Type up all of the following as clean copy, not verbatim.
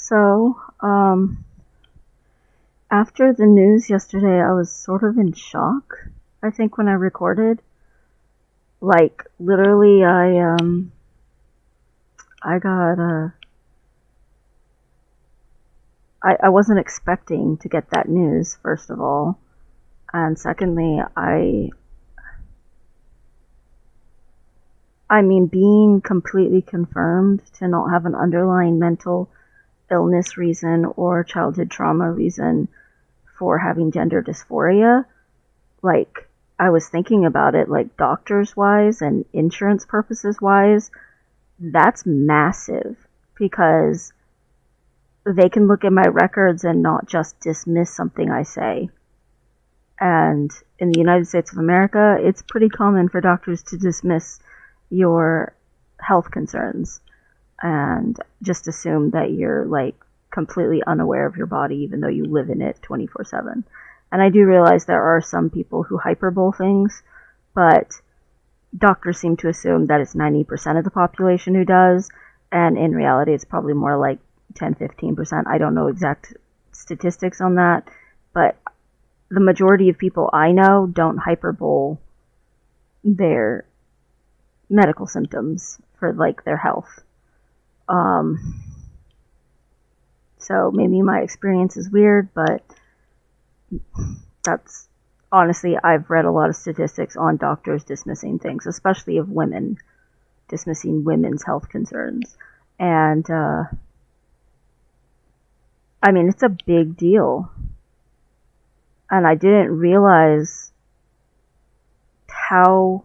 So, after the news yesterday, I was sort of in shock. I think when I recorded, like literally, I got I wasn't expecting to get that news. First of all, and secondly, I mean, being completely confirmed to not have an underlying mental illness reason or childhood trauma reason for having gender dysphoria, like I was thinking about it, like doctors wise and insurance purposes wise, that's massive because they can look at my records and not just dismiss something I say. And in the United States of America, it's pretty common for doctors to dismiss your health concerns and just assume that you're like completely unaware of your body even though you live in it 24/7. And I do realize there are some people who hyperbole things, but doctors seem to assume that it's 90% of the population who does, and in reality it's probably more like 10-15%. I don't know exact statistics on that, but the majority of people I know don't hyperbole their medical symptoms for like their health. So maybe my experience is weird, but that's honestly, I've read a lot of statistics on doctors dismissing things, especially of women, dismissing women's health concerns. And I mean, it's a big deal. And I didn't realize how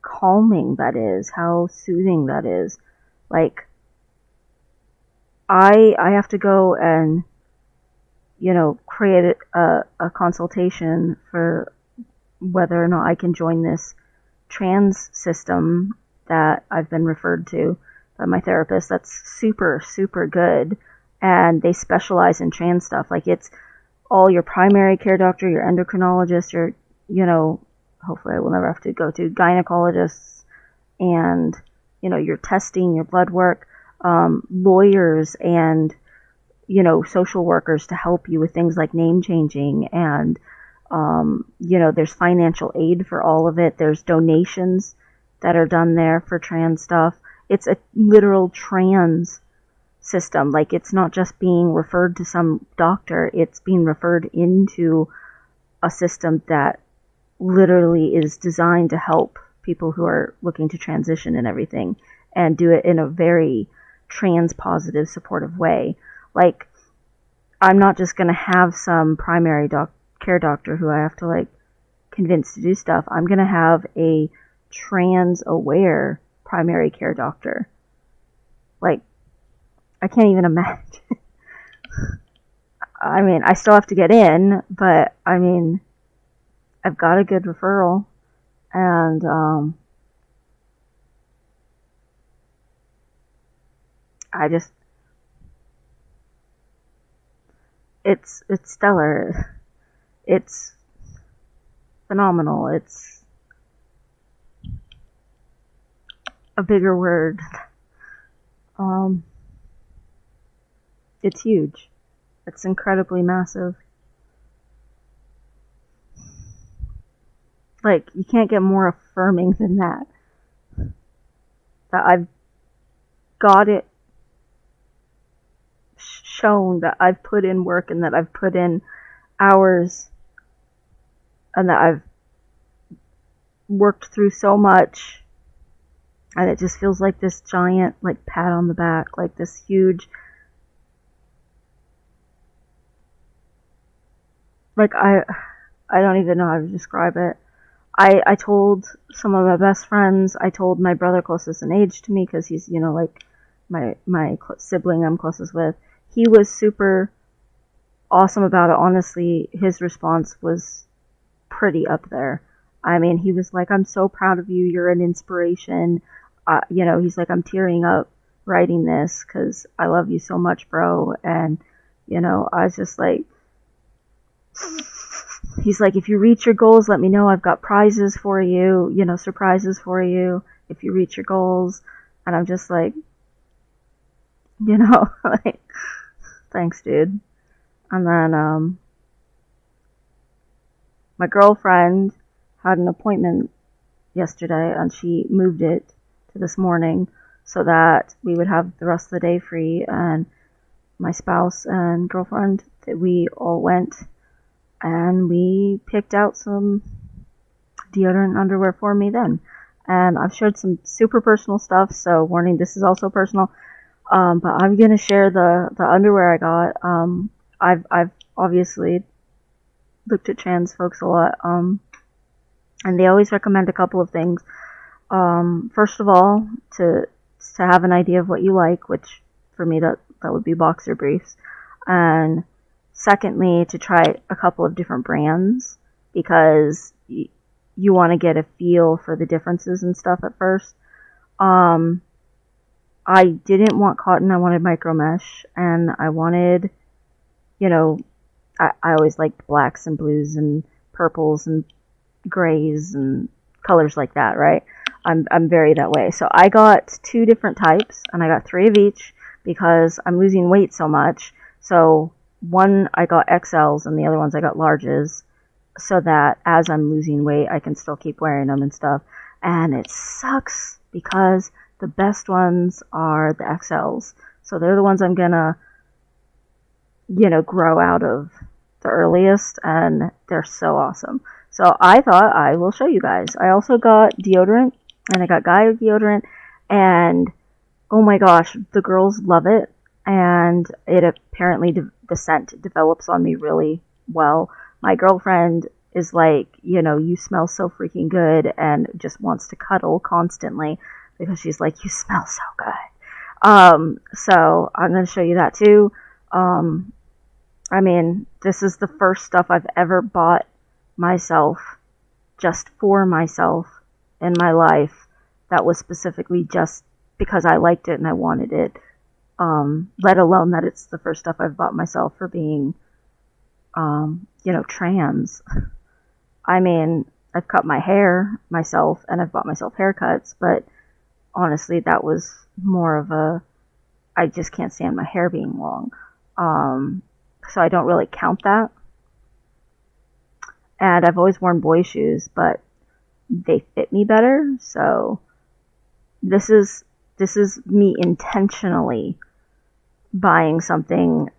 calming that is, how soothing that is. Like, I have to go and, create a consultation for whether or not I can join this trans system that I've been referred to by my therapist. That's super, super good. And they specialize in trans stuff. Like, it's all your primary care doctor, your endocrinologist, your, hopefully I will never have to go to gynecologists, and, your testing, your blood work, lawyers, and, social workers to help you with things like name changing. And, there's financial aid for all of it. There's donations that are done there for trans stuff. It's a literal trans system. Like, it's not just being referred to some doctor, it's being referred into a system that literally is designed to help people who are looking to transition and everything, and do it in a very trans positive supportive way. Like, I'm not just going to have some primary care doctor who I have to like convince to do stuff. I'm going to have a trans aware primary care doctor. Like, I can't even imagine. I mean, I still have to get in, but I mean, I've got a good referral, and I just, it's stellar. It's phenomenal. It's a bigger word. It's huge. It's incredibly massive. Like, you can't get more affirming than that. That I've got it shown, that I've put in work, and that I've put in hours, and that I've worked through so much, and it just feels like this giant like pat on the back, like this huge, like I don't even know how to describe it. I told some of my best friends. I told my brother closest in age to me, because he's, like my sibling I'm closest with. He was super awesome about it. Honestly, his response was pretty up there. I mean, he was like, "I'm so proud of you. You're an inspiration." He's like, "I'm tearing up writing this because I love you so much, bro." And, I was just like, he's like, "If you reach your goals, let me know. I've got prizes for you, surprises for you if you reach your goals." And I'm just like, like, thanks, dude. And then, my girlfriend had an appointment yesterday, and she moved it to this morning so that we would have the rest of the day free. And my spouse and girlfriend, that we all went and we picked out some deodorant and underwear for me then. And I've shared some super personal stuff, so warning, this is also personal. But I'm gonna share the underwear I got. I've obviously looked at trans folks a lot, and they always recommend a couple of things. First of all, to have an idea of what you like, which for me that would be boxer briefs, and secondly, to try a couple of different brands, because you want to get a feel for the differences and stuff at first. I didn't want cotton, I wanted micro mesh, and I wanted, I always liked blacks and blues and purples and grays and colors like that, right? I'm very that way. So I got 2 different types, and I got 3 of each because I'm losing weight so much. So one I got XLs and the other ones I got larges, so that as I'm losing weight I can still keep wearing them and stuff. And it sucks because the best ones are the XLs. So they're the ones I'm gonna, grow out of the earliest, and they're so awesome. So I thought I will show you guys. I also got deodorant, and I got guy deodorant, and oh my gosh, the girls love it, and it apparently the scent develops on me really well. My girlfriend is like, you smell so freaking good, and just wants to cuddle constantly because she's like, you smell so good. So I'm going to show you that too. I mean, this is the first stuff I've ever bought myself, just for myself in my life, that was specifically just because I liked it and I wanted it. Let alone that it's the first stuff I've bought myself for being, trans. I mean, I've cut my hair myself and I've bought myself haircuts, but honestly, that was more of I just can't stand my hair being long. So I don't really count that. And I've always worn boy shoes, but they fit me better. So this is me intentionally buying something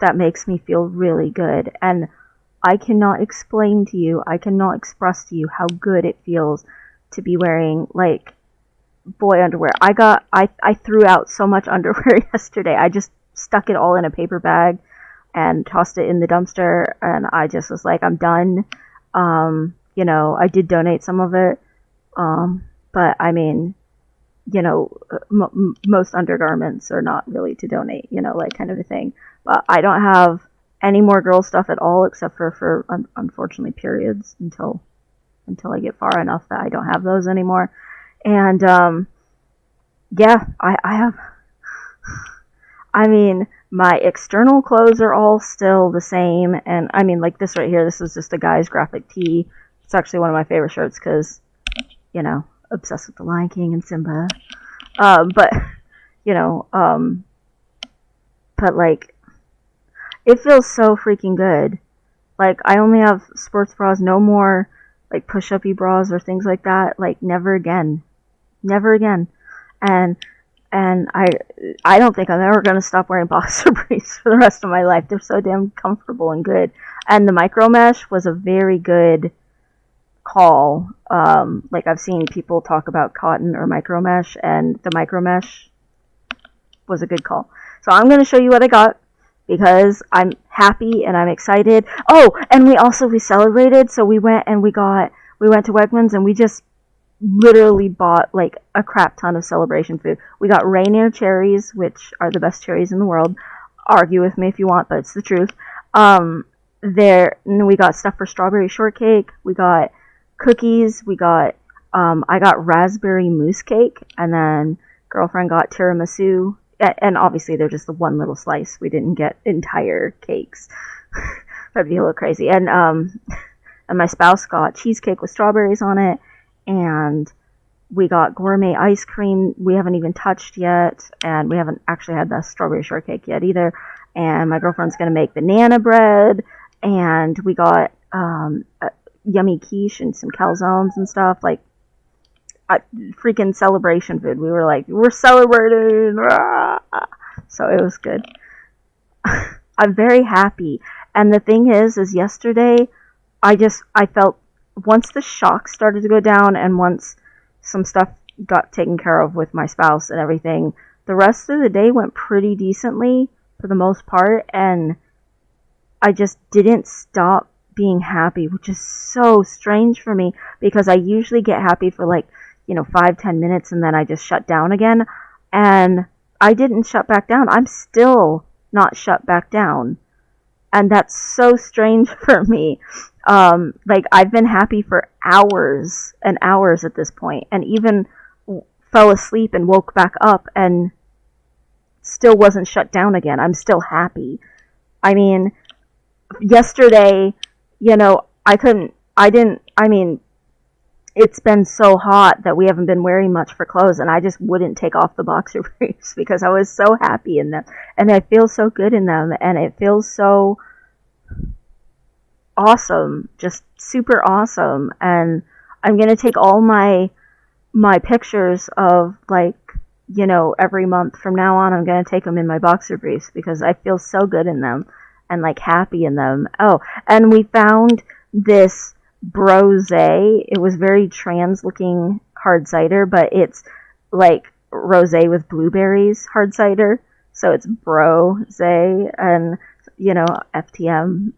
that makes me feel really good. And I cannot explain to you, I cannot express to you how good it feels to be wearing, like, boy underwear. I threw out so much underwear yesterday. I just stuck it all in a paper bag and tossed it in the dumpster, and I just was like, I'm done. I did donate some of it, but I mean, most undergarments are not really to donate, like, kind of a thing. But I don't have any more girl stuff at all, except for unfortunately periods, until I get far enough that I don't have those anymore. And yeah, I have. I mean, my external clothes are all still the same, and I mean, like this right here, this is just a guy's graphic tee. It's actually one of my favorite shirts because, obsessed with the Lion King and Simba. But like, it feels so freaking good. Like, I only have sports bras, no more like push-up-y bras or things like that. Like, never again. And I don't think I'm ever going to stop wearing boxer briefs for the rest of my life. They're so damn comfortable and good. And the micro mesh was a very good call. Like, I've seen people talk about cotton or micro mesh, and the micro mesh was a good call. So I'm going to show you what I got, because I'm happy and I'm excited. Oh, and we celebrated, so we went to Wegmans, and we just literally bought like a crap ton of celebration food. We got Rainier cherries, which are the best cherries in the world. Argue with me if you want, but it's the truth. We got stuff for strawberry shortcake. We got cookies. We got I got raspberry mousse cake, and then girlfriend got tiramisu. And obviously they're just the one little slice. We didn't get entire cakes. That'd be a little crazy. And my spouse got cheesecake with strawberries on it. And We got gourmet ice cream we haven't even touched yet, and we haven't actually had the strawberry shortcake yet either. And my girlfriend's gonna make banana bread, and we got a yummy quiche and some calzones and stuff. Like, freaking celebration food. We were like, we're celebrating. Rah! So it was good. I'm very happy. And the thing is yesterday, I felt, once the shock started to go down and once some stuff got taken care of with my spouse and everything, the rest of the day went pretty decently for the most part, and I just didn't stop being happy, which is so strange for me because I usually get happy for like, 5-10 minutes and then I just shut down again. And I didn't shut back down. I'm still not shut back down. And that's so strange for me. Like, I've been happy for hours and hours at this point, and even fell asleep and woke back up and still wasn't shut down again. I'm still happy. I mean, yesterday, it's been so hot that we haven't been wearing much for clothes, and I just wouldn't take off the boxer briefs because I was so happy in them, and I feel so good in them, and it feels so awesome, just super awesome. And I'm gonna take all my pictures of, like, every month from now on, I'm gonna take them in my boxer briefs because I feel so good in them and like happy in them. Oh, and we found this Brose. It was very trans looking hard cider, but it's like rosé with blueberries hard cider. So it's Brose, and FTM.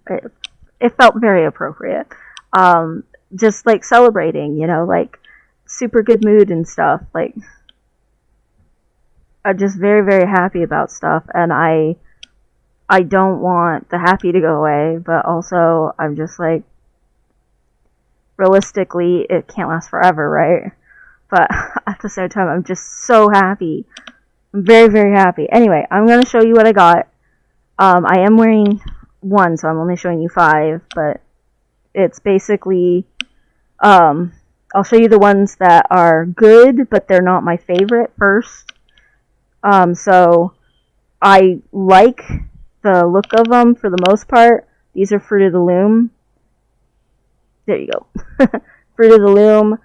It felt very appropriate. Just like celebrating, like super good mood and stuff. Like, I'm just very, very happy about stuff, and I don't want the happy to go away, but also I'm just like, realistically, it can't last forever, right? But at the same time, I'm just so happy. I'm very, very happy. Anyway, I'm going to show you what I got. I am wearing one, so I'm only showing you 5, but it's basically, I'll show you the ones that are good, but they're not my favorite first. So I like the look of them for the most part. These are Fruit of the Loom. There you go. Fruit of the Loom.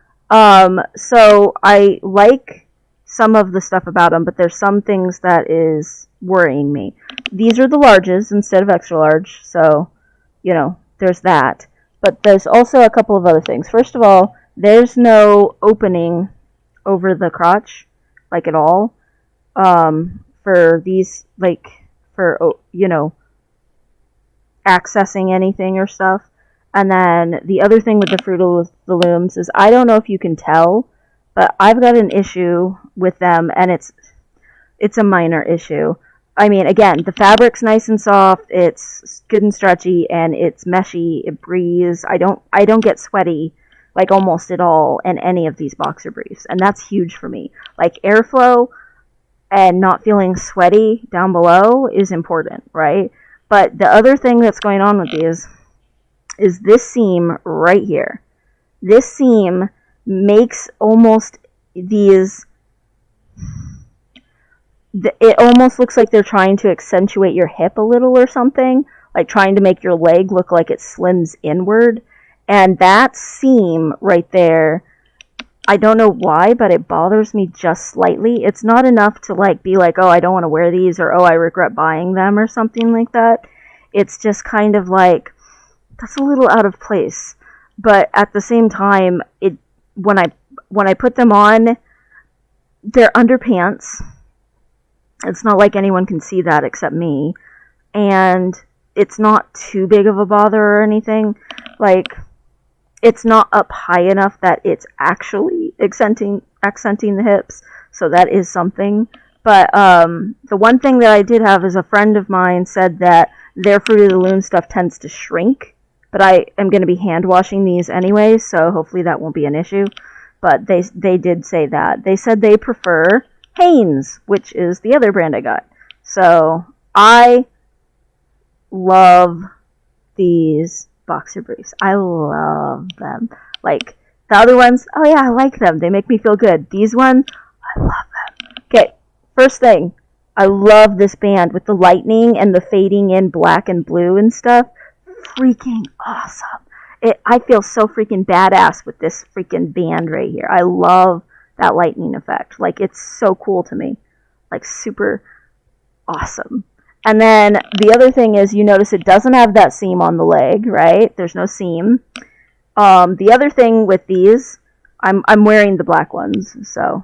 So I like some of the stuff about them, but there's some things that is worrying me. These are the larges instead of extra large, so, there's that. But there's also a couple of other things. First of all, there's no opening over the crotch, like, at all, for these, like, for, accessing anything or stuff. And then the other thing with the Fruit of the Looms is, I don't know if you can tell, but I've got an issue with them, and it's a minor issue. I mean, again, the fabric's nice and soft, it's good and stretchy, and it's meshy, it breathes. I don't get sweaty, like, almost at all in any of these boxer briefs, and that's huge for me. Like, airflow and not feeling sweaty down below is important, right? But the other thing that's going on with these is this seam right here. This seam makes almost these, it almost looks like they're trying to accentuate your hip a little or something, like trying to make your leg look like it slims inward. And that seam right there, I don't know why, but it bothers me just slightly. It's not enough to, like, be like, oh, I don't want to wear these, or oh, I regret buying them, or something like that. It's just kind of like, that's a little out of place. But at the same time, when I put them on, they're underpants. It's not like anyone can see that except me. And it's not too big of a bother or anything. Like, it's not up high enough that it's actually accenting the hips. So that is something. But the one thing that I did have is a friend of mine said that their Fruit of the Loom stuff tends to shrink. But I am going to be hand washing these anyway, so hopefully that won't be an issue. But they did say that. They said they prefer Hanes, which is the other brand I got. So I love these boxer briefs. I love them. Like, The other ones, oh yeah, I like them. They make me feel good. These ones, I love them. Okay, first thing, I love this band with the lightning and the fading in black and blue and stuff. Freaking awesome. I feel so freaking badass with this freaking band right here. I love that lightning effect. Like, it's so cool to me. Like, super awesome. And then the other thing is, you notice it doesn't have that seam on the leg, right? There's no seam. The other thing with these, I'm wearing the black ones, so.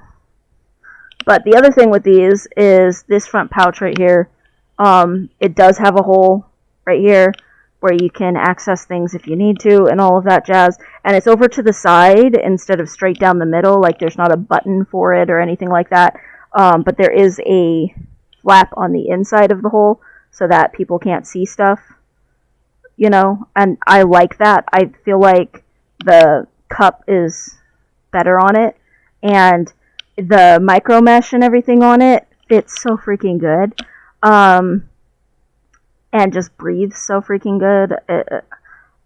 But the other thing with these is this front pouch right here. It does have a hole right here where you can access things if you need to and all of that jazz. And it's over to the side instead of straight down the middle. Like, there's not a button for it or anything like that. But there is a flap on the inside of the hole so that people can't see stuff, you know, and I like that. I feel like the cup is better on it, and the micro mesh and everything on it fits so freaking good, and just breathes so freaking good.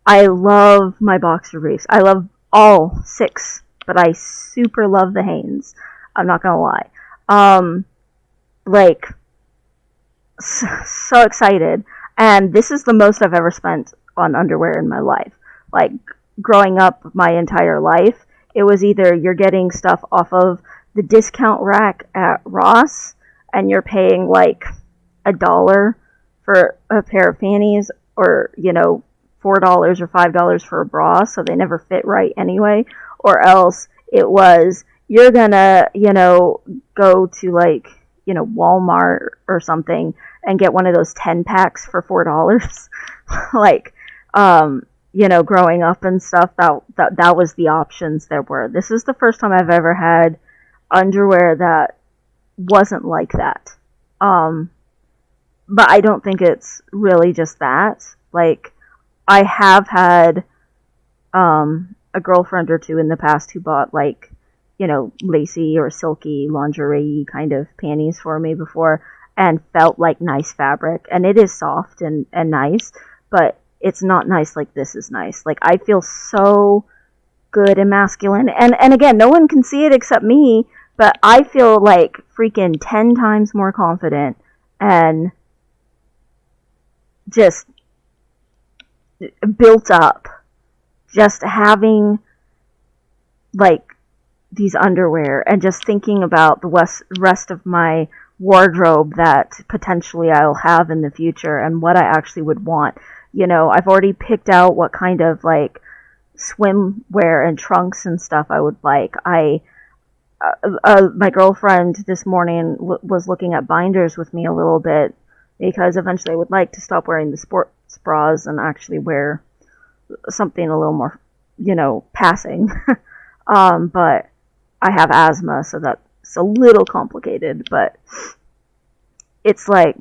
I love my boxer briefs. I love all 6, but I super love the Hanes. I'm not gonna lie. Like, so excited. And this is the most I've ever spent on underwear in my life. Like, growing up my entire life, it was either you're getting stuff off of the discount rack at Ross, and you're paying like $1 for a pair of panties, or, you know, $4 or $5 for a bra, so they never fit right anyway. Or else it was, you're gonna, you know, go to like, you know, Walmart or something and get one of those 10 packs for $4. Like, you know, growing up and stuff, that was the options there were. This is the first time I've ever had underwear that wasn't like that. But I don't think it's really just that. Like, I have had a girlfriend or two in the past who bought, like, you know, lacy or silky lingerie kind of panties for me before, and felt like nice fabric. And it is soft and nice, but it's not nice like this is nice. Like, I feel so good and masculine. And again, no one can see it except me, but I feel like freaking 10 times more confident and just built up just having like these underwear, and just thinking about the rest of my wardrobe that potentially I'll have in the future and what I actually would want. You know, I've already picked out what kind of like swimwear and trunks and stuff I would like. My girlfriend this morning was looking at binders with me a little bit, because eventually I would like to stop wearing the sports bras and actually wear something a little more, you know, passing. But I have asthma, so that's a little complicated, but it's like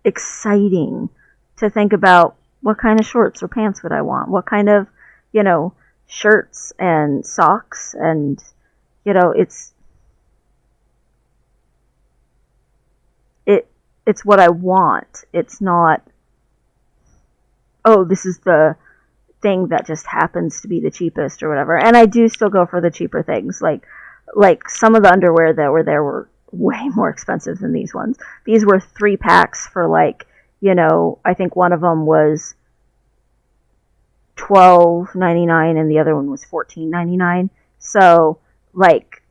exciting to think about what kind of shorts or pants would I want, what kind of, you know, shirts and socks, and, you know, it's what I want. It's not, oh, this is the thing that just happens to be the cheapest or whatever. And I do still go for the cheaper things. Like some of the underwear that were there were way more expensive than these ones. These were 3 packs for, like, you know, I think one of them was $12.99 and the other one was $14.99. So, like,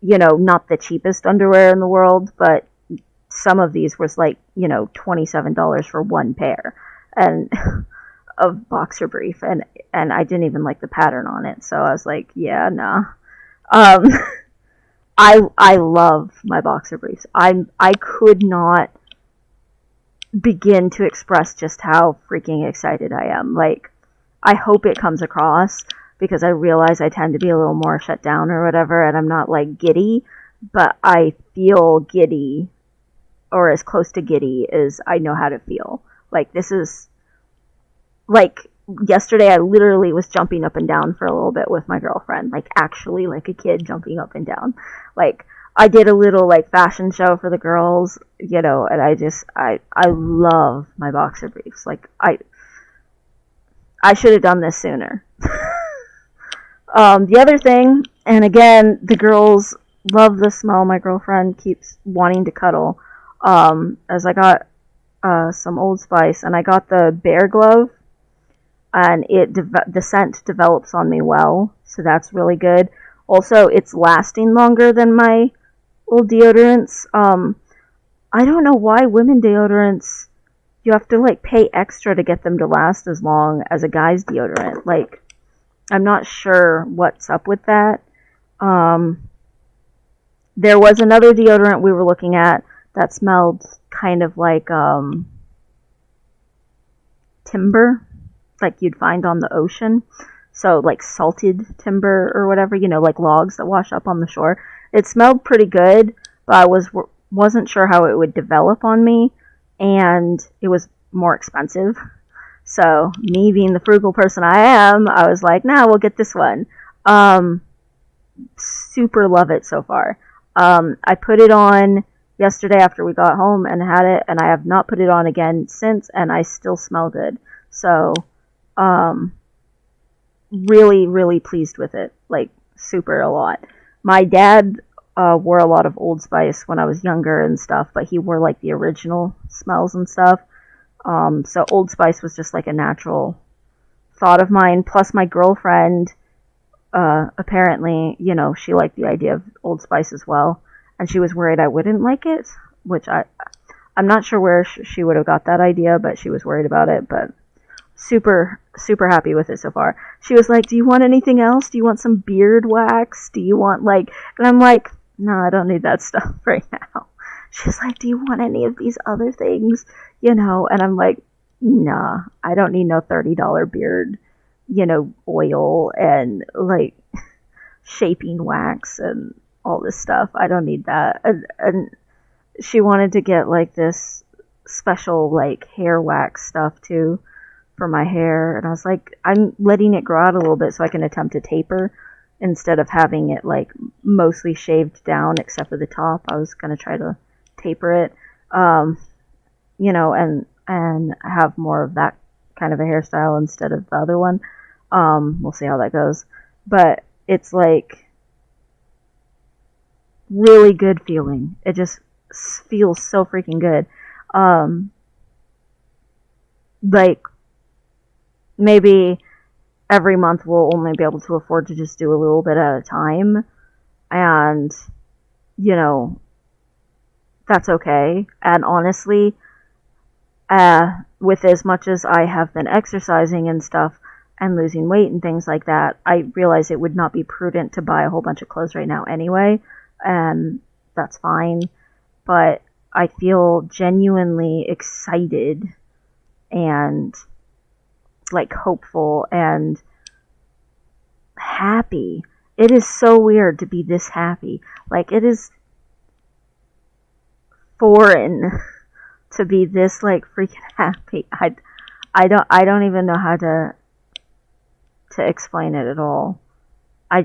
you know, not the cheapest underwear in the world, but some of these was like, you know, $27 for one pair and of boxer brief, and I didn't even like the pattern on it, so I was like, yeah, nah. I love my boxer briefs. I could not begin to express just how freaking excited I am. Like, I hope it comes across, because I realize I tend to be a little more shut down or whatever, and I'm not like giddy, but I feel giddy, or as close to giddy as I know how to feel. Like, this is, like, yesterday I literally was jumping up and down for a little bit with my girlfriend, like, actually like a kid jumping up and down. Like, I did a little, like, fashion show for the girls, you know, and I love my boxer briefs. Like, I should have done this sooner. The other thing, and again, the girls love the smell. My girlfriend keeps wanting to cuddle. As I got some Old Spice, and I got the Bear Glove, and the scent develops on me well, so that's really good. Also, it's lasting longer than my old deodorants. I don't know why women deodorants, you have to like pay extra to get them to last as long as a guy's deodorant. Like, I'm not sure what's up with that. There was another deodorant we were looking at that smelled kind of like timber, like you'd find on the ocean. So like salted timber or whatever, like logs that wash up on the shore. It smelled pretty good, but I wasn't sure how it would develop on me, and it was more expensive. So me being the frugal person I am, I was like, nah, we'll get this one. Super love it so far. I put it on yesterday after we got home and had it, and I have not put it on again since, and I still smell good. So, really, really pleased with it. Like, super a lot. My dad wore a lot of Old Spice when I was younger and stuff, but he wore like the original smells and stuff. So Old Spice was just like a natural thought of mine. Plus, my girlfriend, apparently, she liked the idea of Old Spice as well, and she was worried I wouldn't like it, which I'm not sure where she would have got that idea, but she was worried about it. But super, super happy with it so far. She was like, do you want anything else? Do you want some beard wax? Do you want and I'm like, no, I don't need that stuff right now. She's like, do you want any of these other things? And I'm like, nah, I don't need no $30 beard, oil and like shaping wax and all this stuff. I don't need that. And she wanted to get like this special like hair wax stuff too for my hair, and I was like, I'm letting it grow out a little bit so I can attempt to taper instead of having it like mostly shaved down except for the top. I was gonna try to taper it, and have more of that kind of a hairstyle instead of the other one. We'll see how that goes, but it's like really good feeling. It just feels so freaking good. Like, maybe every month we'll only be able to afford to just do a little bit at a time, and that's okay. And honestly, with as much as I have been exercising and stuff and losing weight and things like that, I realize it would not be prudent to buy a whole bunch of clothes right now anyway, and that's fine. But I feel genuinely excited and like hopeful and happy. It is so weird to be this happy. Like, it is foreign to be this like freaking happy. I don't even know how to explain it at all. I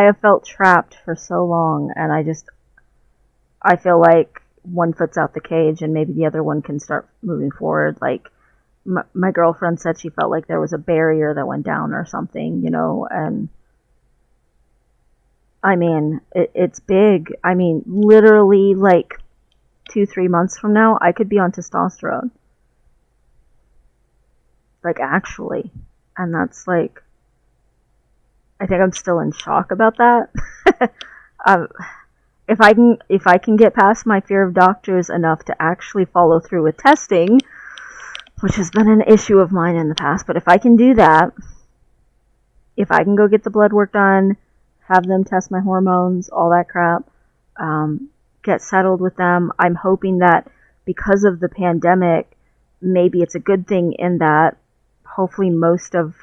have felt trapped for so long, and I feel like one foot's out the cage and maybe the other one can start moving forward. Like, my girlfriend said she felt like there was a barrier that went down or something, and I mean, it's big. I mean, literally like 2-3 months from now, I could be on testosterone. Like, actually. And that's like, I think I'm still in shock about that. um, if I can get past my fear of doctors enough to actually follow through with testing, which has been an issue of mine in the past, but if I can do that, if I can go get the blood work done, have them test my hormones, all that crap, get settled with them, I'm hoping that because of the pandemic, maybe it's a good thing in that hopefully most of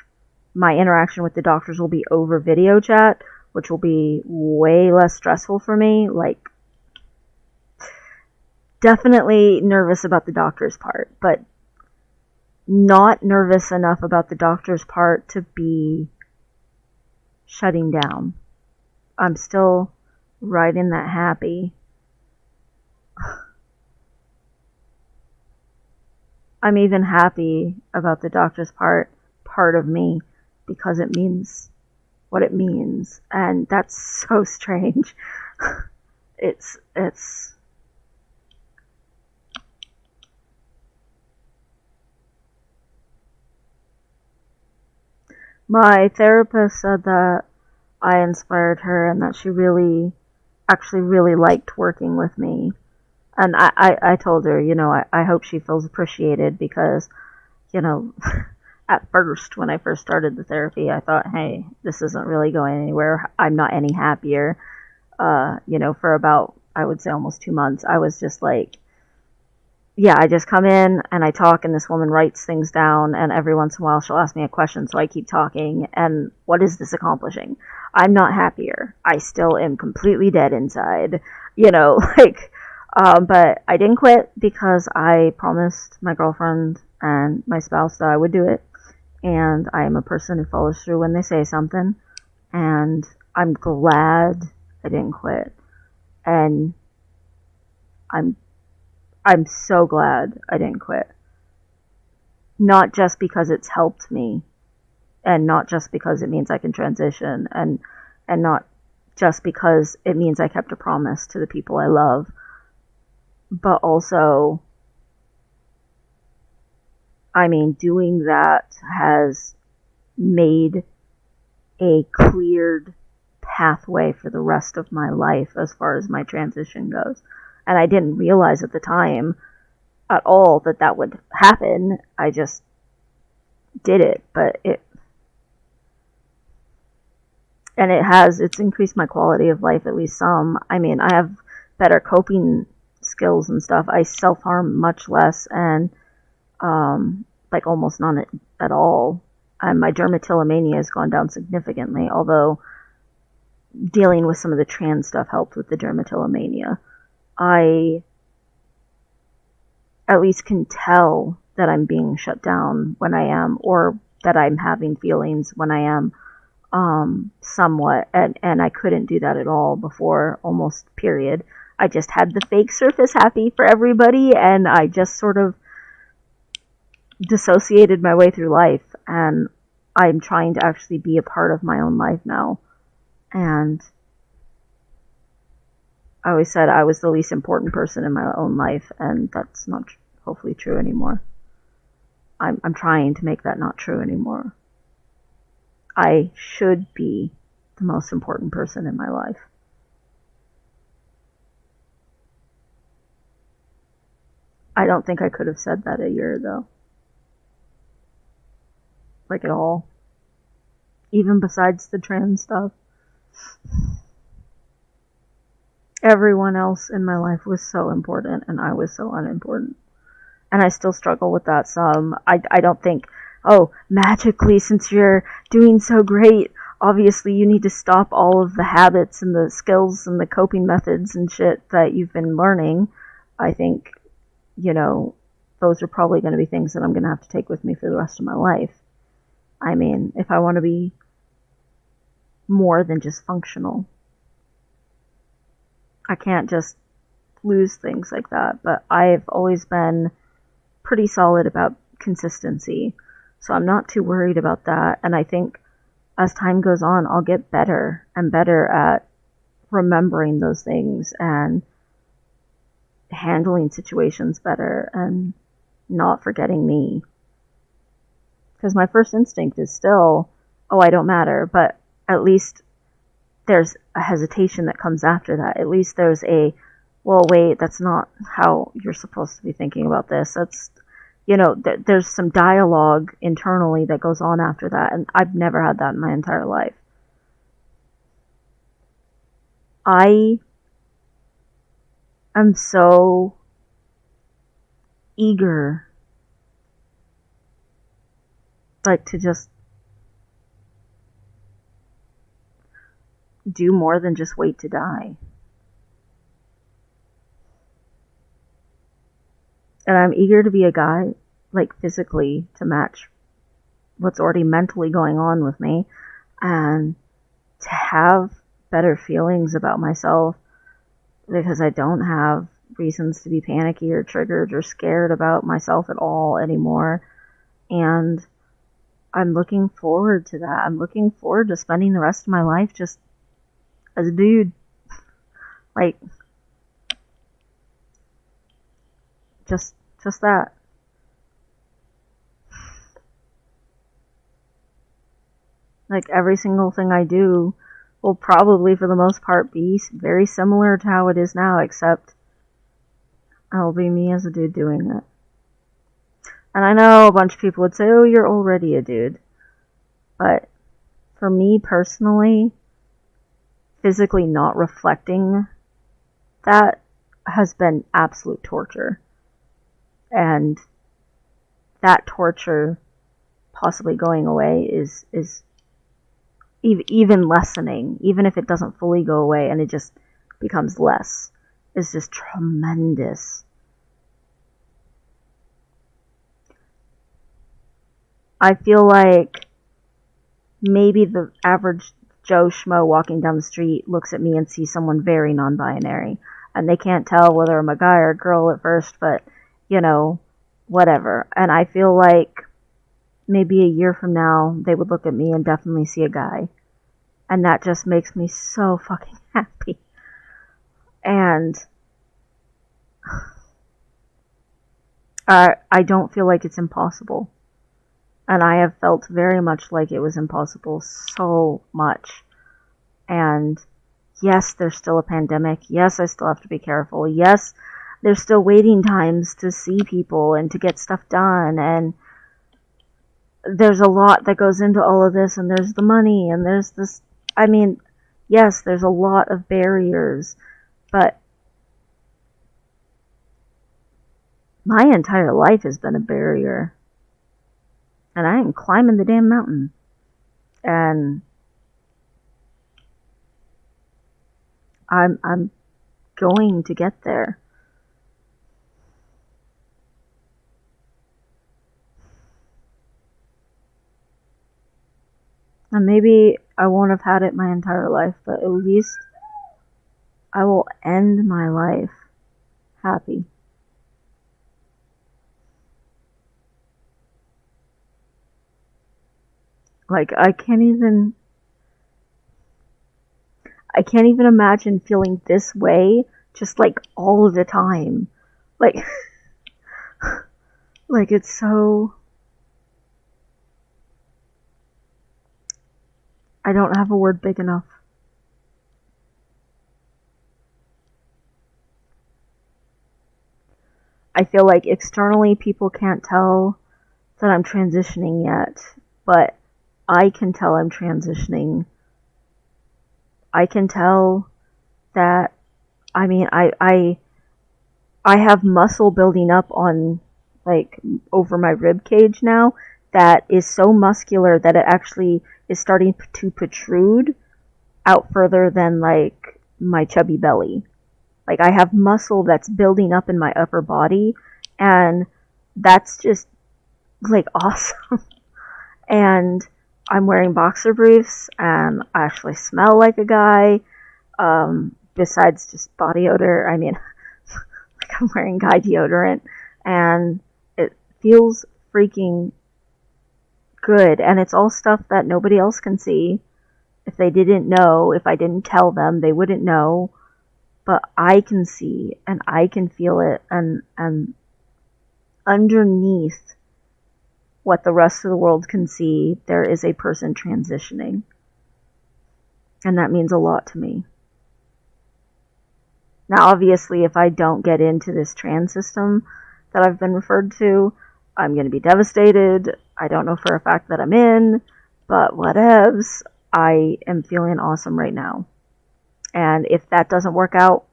my interaction with the doctors will be over video chat, which will be way less stressful for me. Like, definitely nervous about the doctor's part, but not nervous enough about the doctor's part to be shutting down. I'm still right in that happy. I'm even happy about the doctor's part of me, because it means what it means, and that's so strange. It's my therapist said that I inspired her and that she actually really liked working with me. And I told her, I hope she feels appreciated, because, you know, at first, when I first started the therapy, I thought, hey, this isn't really going anywhere. I'm not any happier. For about, I would say, almost 2 months, I was just like, yeah, I just come in and I talk, and this woman writes things down, and every once in a while she'll ask me a question, so I keep talking. And what is this accomplishing? I'm not happier. I still am completely dead inside, like. But I didn't quit, because I promised my girlfriend and my spouse that I would do it, and I am a person who follows through when they say something, and I'm glad I didn't quit, and I'm I'm so glad I didn't quit. Not just because it's helped me, and not just because it means I can transition, and not just because it means I kept a promise to the people I love, but also, doing that has made a cleared pathway for the rest of my life as far as my transition goes. And I didn't realize at the time at all that would happen. I just did it, but it's increased my quality of life, at least some. I have better coping skills and stuff. I self-harm much less, and like almost none at all. And my dermatillomania has gone down significantly, although dealing with some of the trans stuff helped with the dermatillomania. I at least can tell that I'm being shut down when I am, or that I'm having feelings when I am, somewhat, and I couldn't do that at all before, almost, period. I just had the fake surface happy for everybody, and I just sort of dissociated my way through life, and I'm trying to actually be a part of my own life now. And I always said I was the least important person in my own life, and that's not hopefully true anymore. I'm trying to make that not true anymore. I should be the most important person in my life. I don't think I could have said that a year ago. Like, at all. Even besides the trans stuff. Everyone else in my life was so important, and I was so unimportant. And I still struggle with that some. I don't think, oh, magically, since you're doing so great, obviously you need to stop all of the habits and the skills and the coping methods and shit that you've been learning. I think, those are probably going to be things that I'm going to have to take with me for the rest of my life. If I want to be more than just functional, I can't just lose things like that. But I've always been pretty solid about consistency, so I'm not too worried about that. And I think as time goes on, I'll get better and better at remembering those things and handling situations better and not forgetting me. Because my first instinct is still, oh, I don't matter, but at least there's a hesitation that comes after that. At least there's a, well, wait, that's not how you're supposed to be thinking about this. That's, there's some dialogue internally that goes on after that, and I've never had that in my entire life. I am so eager, like, to just do more than just wait to die. And I'm eager to be a guy, like, physically, to match what's already mentally going on with me, and to have better feelings about myself, because I don't have reasons to be panicky or triggered or scared about myself at all anymore. And I'm looking forward to that. I'm looking forward to spending the rest of my life just as a dude. Like, just that. Like, every single thing I do will probably, for the most part, be very similar to how it is now, except I'll be me as a dude doing it. And I know a bunch of people would say, oh, you're already a dude. But for me personally, physically not reflecting that has been absolute torture. And that torture possibly going away is even lessening, even if it doesn't fully go away and it just becomes less, is just tremendous. I feel like maybe the average Joe Schmo walking down the street looks at me and sees someone very non-binary, and they can't tell whether I'm a guy or a girl at first, but, you know, whatever. And I feel like maybe a year from now, they would look at me and definitely see a guy. And that just makes me so fucking happy. And I don't feel like it's impossible. And I have felt very much like it was impossible so much. And yes, there's still a pandemic. Yes, I still have to be careful. Yes, there's still waiting times to see people and to get stuff done. And there's a lot that goes into all of this. And there's the money. And there's this. I mean, yes, there's a lot of barriers. But my entire life has been a barrier. And I am climbing the damn mountain. And I'm going to get there. And maybe I won't have had it my entire life, but at least I will end my life happy. Like, I can't even imagine feeling this way just like all of the time. Like, like it's so, I don't have a word big enough. I feel like externally people can't tell that I'm transitioning yet, but I can tell I'm transitioning. I can tell that, I mean, I have muscle building up on, like, over my rib cage now that is so muscular that it actually is starting to protrude out further than, like, my chubby belly. Like, I have muscle that's building up in my upper body, and that's just, like, awesome. And I'm wearing boxer briefs, and I actually smell like a guy, besides just body odor. I mean, like, I'm wearing guy deodorant, and it feels freaking good, and it's all stuff that nobody else can see. If they didn't know, if I didn't tell them, they wouldn't know. But I can see, and I can feel it, and underneath what the rest of the world can see, there is a person transitioning. And that means a lot to me. Now, obviously, if I don't get into this trans system that I've been referred to, I'm going to be devastated. I don't know for a fact that I'm in, but whatevs. I am feeling awesome right now. And if that doesn't work out,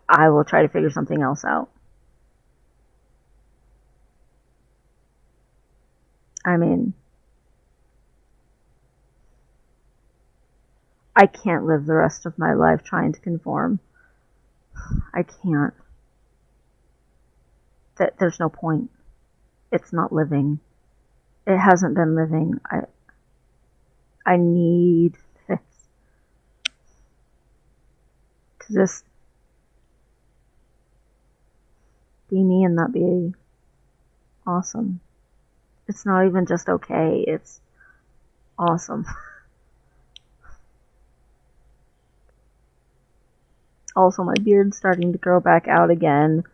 I will try to figure something else out. I mean, I can't live the rest of my life trying to conform. I can't. There's no point. It's not living. It hasn't been living. I need this to just be me and that be awesome. It's not even just okay, it's awesome. Also, my beard's starting to grow back out again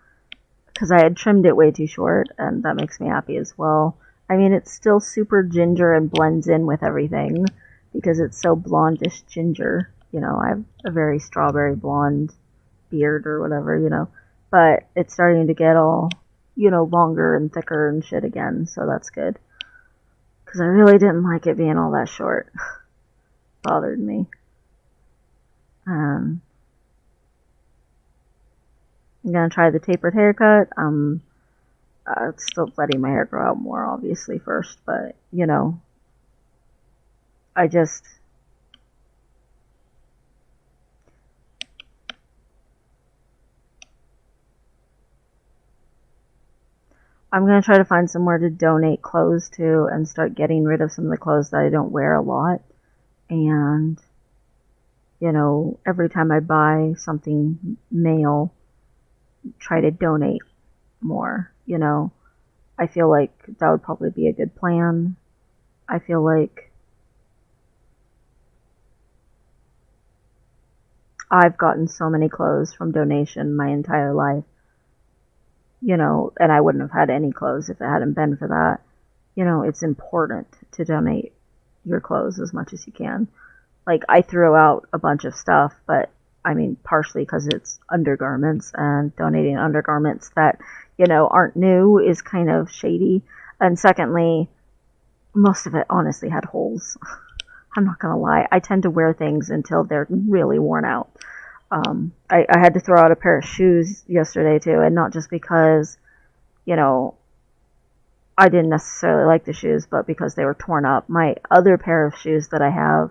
because I had trimmed it way too short, and that makes me happy as well. I mean, it's still super ginger and blends in with everything because it's so blondish ginger. You know, I have a very strawberry blonde beard or whatever, you know. But it's starting to get all, you know, longer and thicker and shit again, so that's good. Because I really didn't like it being all that short. Bothered me. I'm gonna try the tapered haircut. Still letting my hair grow out more, obviously, first, but, you know, I just... I'm going to try to find somewhere to donate clothes to and start getting rid of some of the clothes that I don't wear a lot. And, you know, every time I buy something male, try to donate more, you know. I feel like that would probably be a good plan. I feel like I've gotten so many clothes from donation my entire life, you know, and I wouldn't have had any clothes if it hadn't been for that. You know, it's important to donate your clothes as much as you can. Like, I threw out a bunch of stuff, but I mean, partially because it's undergarments, and donating undergarments that, you know, aren't new is kind of shady. And secondly, most of it honestly had holes. I'm not gonna lie. I tend to wear things until they're really worn out. I had to throw out a pair of shoes yesterday too, and not just because, you know, I didn't necessarily like the shoes, but because they were torn up. My other pair of shoes that I have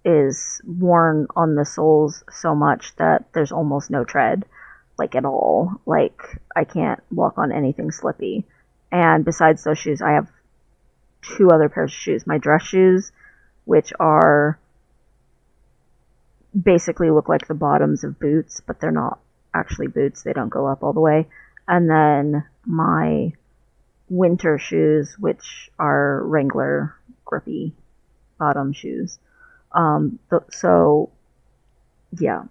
is worn on the soles so much that there's almost no tread, like at all. Like, I can't walk on anything slippy. And besides those shoes, I have two other pairs of shoes. My dress shoes, which are basically look like the bottoms of boots, but they're not actually boots. They don't go up all the way. And then my winter shoes, which are Wrangler grippy bottom shoes. So, yeah,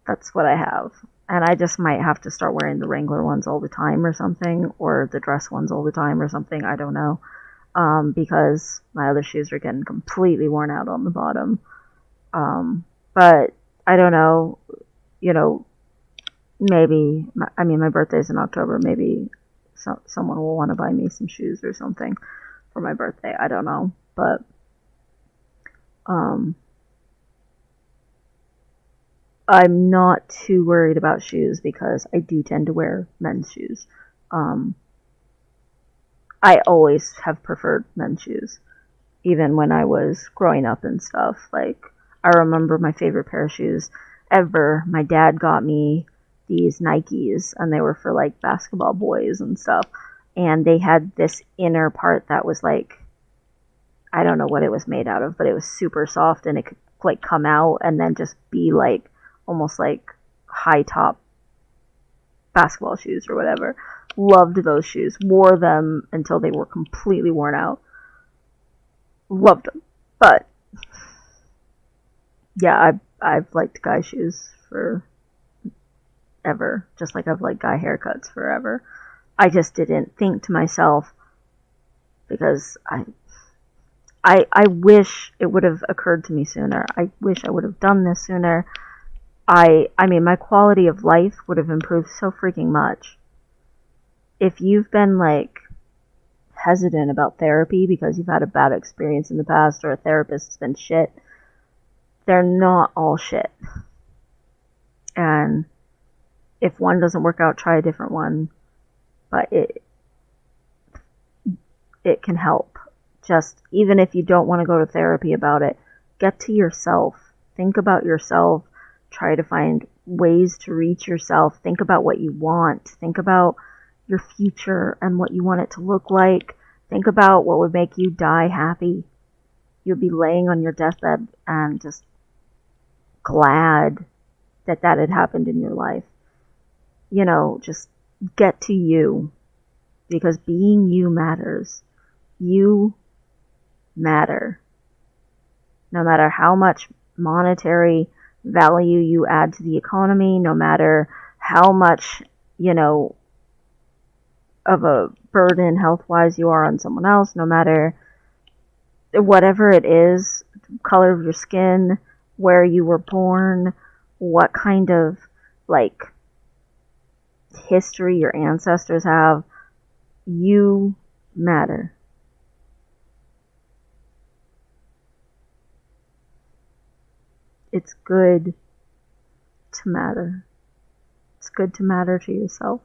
that's what I have. And I just might have to start wearing the Wrangler ones all the time or something, or the dress ones all the time or something. I don't know. Because my other shoes are getting completely worn out on the bottom. But I don't know, you know, maybe, my birthday's in October. Maybe someone will want to buy me some shoes or something for my birthday. I don't know. But, I'm not too worried about shoes because I do tend to wear men's shoes. I always have preferred men's shoes, even when I was growing up and stuff. Like, I remember my favorite pair of shoes ever. My dad got me these Nikes, and they were for like basketball boys and stuff. And they had this inner part that was like, I don't know what it was made out of, but it was super soft, and it could like come out and then just be like almost like high top basketball shoes or whatever. Loved those shoes. Wore them until they were completely worn out. Loved them. But yeah, I've liked guy shoes forever, just like I've liked guy haircuts forever. I just didn't think to myself, because I wish it would have occurred to me sooner. I wish I would have done this sooner. I mean, my quality of life would have improved so freaking much. If you've been like hesitant about therapy because you've had a bad experience in the past, or a therapist's been shit, they're not all shit. And if one doesn't work out, try a different one. But it can help. Just, even if you don't want to go to therapy about it, get to yourself. Think about yourself. Try to find ways to reach yourself. Think about what you want. Think about your future and what you want it to look like. Think about what would make you die happy. You'll be laying on your deathbed and just glad that that had happened in your life. just get to you, because being you matters. You matter. No matter how much monetary value you add to the economy, no matter how much, of a burden health-wise you are on someone else, no matter whatever it is, color of your skin, where you were born, what kind of, like, history your ancestors have, you matter. It's good to matter. It's good to matter to yourself.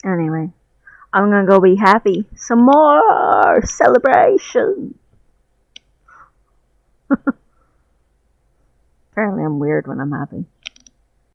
Anyway, I'm gonna go be happy. Some more celebration. Apparently I'm weird when I'm happy.